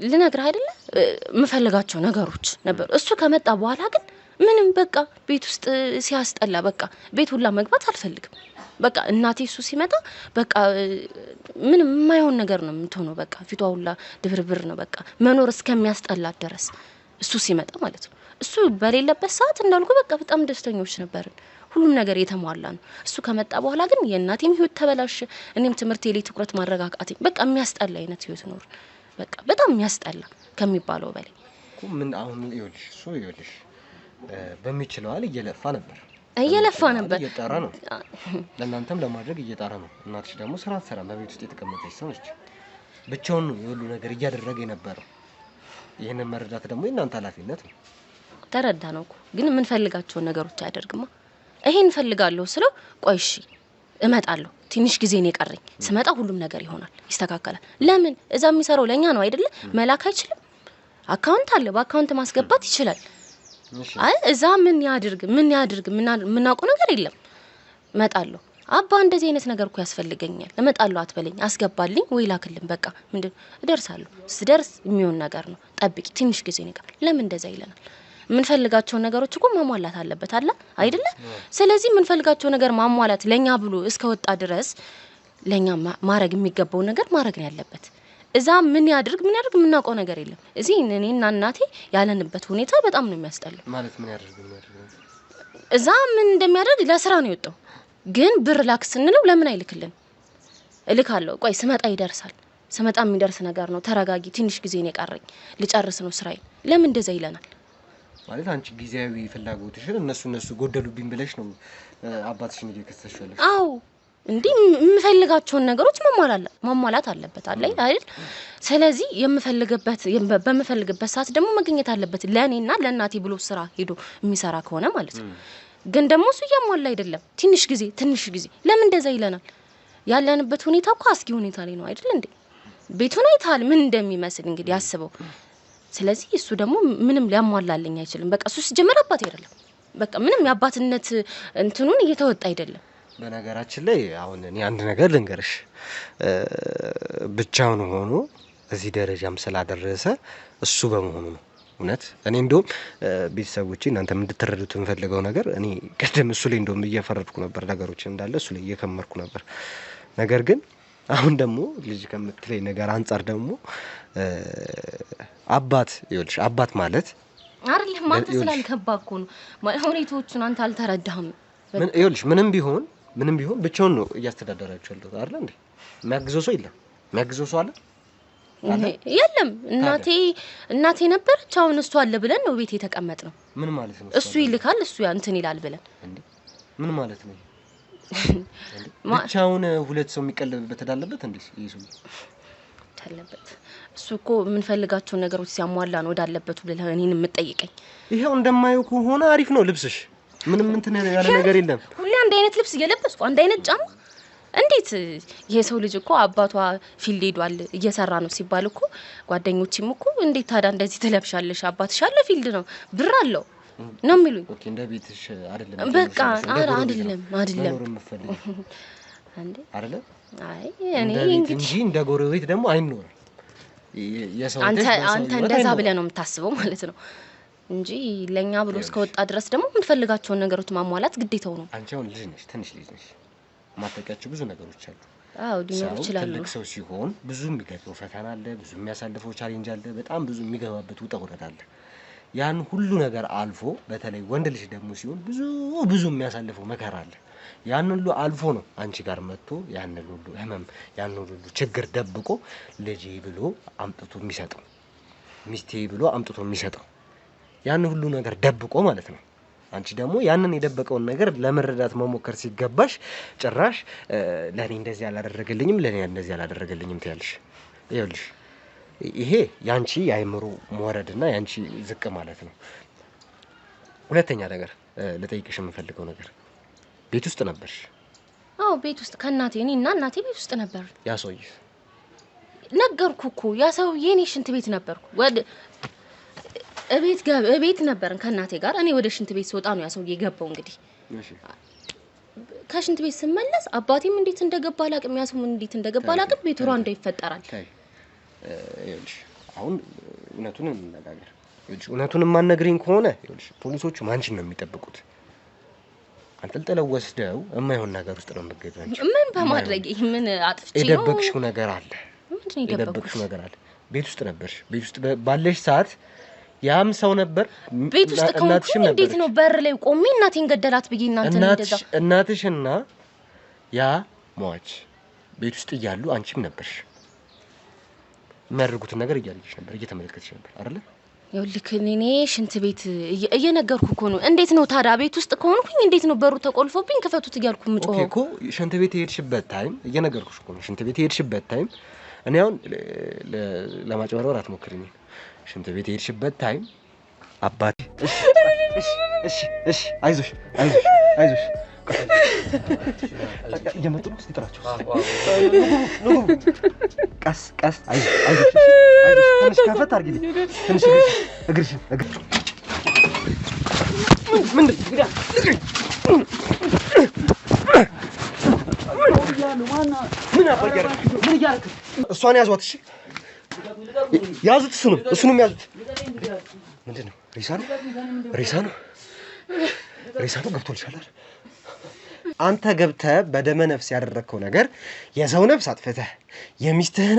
ልነግርህ አይደለ? የምፈልጋቸው ነገሮች ነበር። እሱ ከመጣ በኋላ ግን ምንም በቃ ቤት ውስጥ ሲያስጠላ በቃ ቤት ሁላ መግባት አልፈልግም። በቃ እናቴ እሱ ሲመጣ በቃ ምንም የማይሆን ነገር ነው የምትሆነው። በቃ ፊቷ ሁላ ድብርብር ነው በቃ መኖር እስከሚያስጠላት ድረስ እሱ ሲመጣ ማለት ነው። እሱ በሌለበት ሰዓት እንዳልኩ በቃ በጣም ደስተኞች ነበርን። ሁሉም ነገር የተሟላ ነው። እሱ ከመጣ በኋላ ግን የእናቴም ህይወት ተበላሽ፣ እኔም ትምህርቴ ላይ ትኩረት ማድረግ አቃተኝ። በቃ የሚያስጠላ አይነት ህይወት ኖር። በቃ በጣም የሚያስጠላ ከሚባለው በላይ ምን አሁን ይኸውልሽ በሚችለው አለ እየለፋ ነበር እየጣራ ነው። ለእናንተም ለማድረግ እየጣራ ነው። እናትሽ ደግሞ ስራ አትሰራም፣ በቤት ውስጥ የተቀመጠች ሰው ነች። ብቻውን ነው የሁሉ ነገር እያደረገ የነበረው። ይሄንን መረዳት ደግሞ የእናንተ ኃላፊነት ነው። ተረዳ ነው እኮ ግን የምንፈልጋቸውን ነገሮች አያደርግማ። ይሄን ፈልጋለሁ ስለው ቆይ እሺ እመጣለሁ፣ ትንሽ ጊዜ ነው የቀረኝ፣ ስመጣ ሁሉም ነገር ይሆናል፣ ይስተካከላል። ለምን እዛ የሚሰራው ለኛ ነው አይደለ? መላክ አይችልም? አካውንት አለ፣ በአካውንት ማስገባት ይችላል። አይ እዛ ምን ያድርግ ምናውቀው ነገር የለም። እመጣለሁ አባ እንደዚህ አይነት ነገር እኮ ያስፈልገኛል፣ እመጣለሁ አትበለኝ፣ አስገባልኝ ወይ ላክልኝ። በቃ ምንድን እደርሳለሁ። ስደርስ የሚሆን ነገር ነው፣ ጠብቂ፣ ትንሽ ጊዜ ነው የቀረኝ። ለምን እንደዛ ይለናል? የምንፈልጋቸው ነገሮች እኮ ማሟላት አለበት አይደለ? ስለዚህ የምንፈልጋቸው ነገር ማሟላት ለኛ ብሎ እስከወጣ ድረስ ለኛ ማድረግ የሚገባው ነገር ማድረግ ነው ያለበት። እዛ ምን ያድርግ የምናውቀው ነገር የለም። እዚህ እኔና እናቴ ያለንበት ሁኔታ በጣም ነው የሚያስጠላው። ማለት ምን ያድርግ እዛ ምን እንደሚያደርግ ለስራ ነው የወጣው። ግን ብር ላክ ስንለው ለምን አይልክልን? እልካለሁ፣ ቆይ ስመጣ ይደርሳል። ስመጣ የሚደርስ ነገር ነው፣ ተረጋጊ፣ ትንሽ ጊዜ ነው የቀረኝ፣ ልጨርስ ነው ስራዬ። ለምን እንደዛ ይለናል? ማለት አንቺ ጊዜያዊ ፍላጎትሽን እነሱ ጎደሉብኝ ብለሽ ነው አባትሽን እየከሰስሽልሽ? አዎ እንዴ የምፈልጋቸውን ነገሮች ማሟላት አለበት አይደል? ስለዚህ በምፈልግበት ሰዓት ደግሞ መገኘት አለበት ለኔና ለእናቴ ብሎ ስራ ሄዶ የሚሰራ ከሆነ ማለት ነው። ግን ደግሞ እሱ ያሟላ አይደለም። ትንሽ ጊዜ ለምን እንደዛ ይለናል? ያለንበት ሁኔታ እኮ አስጊ ሁኔታ ላይ ነው አይደል እንዴ? ቤቱን አይታል ምን እንደሚመስል እንግዲህ ያስበው። ስለዚህ እሱ ደግሞ ምንም ሊያሟላልኝ አይችልም። በቃ እሱ ሲጀመር አባቴ አይደለም። በቃ ምንም የአባትነት እንትኑን እየተወጣ አይደለም። በነገራችን ላይ አሁን እኔ አንድ ነገር ልንገርሽ፣ ብቻውን ሆኖ እዚህ ደረጃም ስላደረሰ እሱ በመሆኑ ነው። እውነት እኔ እንደውም ቤተሰቦቼ እናንተም እንድትረዱት የምፈልገው ነገር እኔ ቀደም እሱ ላይ እንደውም እየፈረድኩ ነበር፣ ነገሮችን እንዳለ እሱ ላይ እየከመርኩ ነበር። ነገር ግን አሁን ደግሞ ልጅ ከምትለኝ ነገር አንጻር ደግሞ አባት ማለት አይደለም አንተ ስላልከባ እኮ ነው ሁኔታዎቹን አንተ አልተረዳህም። ይኸውልሽ ምንም ቢሆን ብቻውን ነው እያስተዳደራችሁ ያለው አይደል እንዴ? የሚያግዘው ሰው የለም። የሚያግዘው ሰው አለ የለም? እናቴ ነበረች፣ አሁን እሱ አለ ብለን ነው ቤት የተቀመጥ ነው። ምን ማለት ነው? እሱ ይልካል፣ እሱ እንትን ይላል ብለን እንዴ? ምን ማለት ነው? ብቻውን ሁለት ሰው የሚቀለብበት እንዳለበት እንዴ? ይሱ ታለበት እሱ እኮ የምንፈልጋቸው ነገሮች ሲያሟላ ነው ወዳለበት ብለህ እኔን የምትጠይቀኝ። ይሄው እንደማየው ከሆነ አሪፍ ነው ልብስሽ፣ ምንም እንትን ያለ ነገር የለም። ሁሌ አንድ አይነት ልብስ እየለበስኩ አንድ አይነት ጫማ። እንዴት ይሄ ሰው ልጅ እኮ አባቷ ፊልድ ሄዷል እየሰራ ነው ሲባል እኮ ጓደኞቼም እኮ እንዴት ታዲያ እንደዚህ ትለብሻለሽ? አባትሽ አለ ፊልድ ነው ብር አለው ነው የሚሉኝ። ኦኬ እንደ ቤትሽ አይደለም? በቃ አይደለም አንዴ አይደለም። አይ እኔ እንጂ እንደ ጎረቤት ደግሞ አይኖርም። አንተ እንደዛ ብለህ ነው የምታስበው ማለት ነው እንጂ ለኛ ብሎ እስከወጣ ድረስ ደግሞ የምንፈልጋቸውን ነገሮች ማሟላት ግዴታው ነው። አንቺ አሁን ልጅ ነሽ፣ ትንሽ ልጅ ነሽ። ማጠቂያቸው ብዙ ነገሮች አሉ። አዎ ሊኖር ይችላል። ትልቅ ሰው ሲሆን ብዙ የሚገጥመው ፈተና አለ፣ ብዙ የሚያሳልፈው ቻሌንጅ አለ፣ በጣም ብዙ የሚገባበት ውጣ ውረድ አለ። ያን ሁሉ ነገር አልፎ በተለይ ወንድ ልጅ ደግሞ ሲሆን ብዙ የሚያሳልፈው መከራ አለ። ያን ሁሉ አልፎ ነው አንቺ ጋር መጥቶ ያን ሁሉ ህመም ያን ሁሉ ችግር ደብቆ ልጄ ብሎ አምጥቶ የሚሰጠው ሚስቴ ብሎ አምጥቶ የሚሰጠው ያን ሁሉ ነገር ደብቆ ማለት ነው። አንቺ ደግሞ ያንን የደበቀውን ነገር ለመረዳት መሞከር ሲገባሽ ጭራሽ ለኔ እንደዚህ አላደረገልኝም ለኔ እንደዚህ አላደረገልኝም ትያለሽ። ይኸውልሽ ይሄ ያንቺ የአይምሮ መወረድና ያንቺ ዝቅ ማለት ነው። ሁለተኛ ነገር ልጠይቅሽ የምፈልገው ነገር ቤት ውስጥ ነበርሽ? አዎ ቤት ውስጥ ከእናቴ እኔና እናቴ ቤት ውስጥ ነበር። ያ ሰውዬ ነገርኩ እኮ ያ ሰውዬ እኔ ሽንት ቤት ነበርኩ። ወደ እቤት ነበርን ከእናቴ ጋር። እኔ ወደ ሽንት ቤት ስወጣ ነው ያ ሰውዬ ገባው። እንግዲህ እሺ ከሽንት ቤት ስመለስ አባቴም እንዴት እንደገባ አላቅም፣ ያ ሰውም እንዴት እንደገባ አላቅም። ቤቱ ራንዳ ይፈጠራል። ይኸውልሽ አሁን እውነቱን እንነጋገር። ይኸውልሽ እውነቱን ማንነግሪኝ ከሆነ ይኸውልሽ ፖሊሶቹ ማንቺን ነው የሚጠብቁት። አንጠልጥለው ወስደው የማይሆን ነገር ውስጥ ነው የምትገቢው አንቺ። ምን በማድረግ ምን አጥፍቼ ነው? የደበቅሽው ነገር አለ። ምንድን ነው የደበቅሽው ነገር አለ? ቤት ውስጥ ነበርሽ። ቤት ውስጥ ባለሽ ሰዓት ያም ሰው ነበር። ቤት ውስጥ ከሆንኩኝ እንዴት ነው በር ላይ ቆሜ እናቴን ገደላት ብዬ እናንተ እንደዛ እናትሽና ያ ሟች ቤት ውስጥ እያሉ አንቺም ነበርሽ። የሚያደርጉትን ነገር እያየሽ ነበር፣ እየተመለከትሽ ነበር አይደል? ይኸውልህ እኔ ሽንት ቤት እየነገርኩ እኮ ነው። እንዴት ነው ታዲያ ቤት ውስጥ ከሆንኩኝ እንዴት ነው በሩ ተቆልፎብኝ ክፈቱት እያልኩ የምጮኸው? ኦኬ እኮ ሽንት ቤት የሄድሽበት ታይም እየነገርኩሽ እኮ ነው። ሽንት ቤት የሄድሽበት ታይም እኔ አሁን ለማጭበርበር አትሞክሪኝ። ሽንት ቤት የሄድሽበት ታይም አባቴ እሺ አይዞሽ እየመጡ ነው። እስኪ ጥራቸው። ቀስ አይዞሽ ትንሽ ከፈት አድርጊልኝ። ትንሽ እግርሽን ምንድን ምን እያደረግህ? እሷን ያዟት። እሺ ያዙት። እሱንም ያዙት። ምንድን ነው? ሬሳ ነው ገብቶልሻል አይደል? አንተ ገብተህ በደመ ነፍስ ያደረግከው ነገር የሰው ነፍስ አጥፍተህ የሚስትህን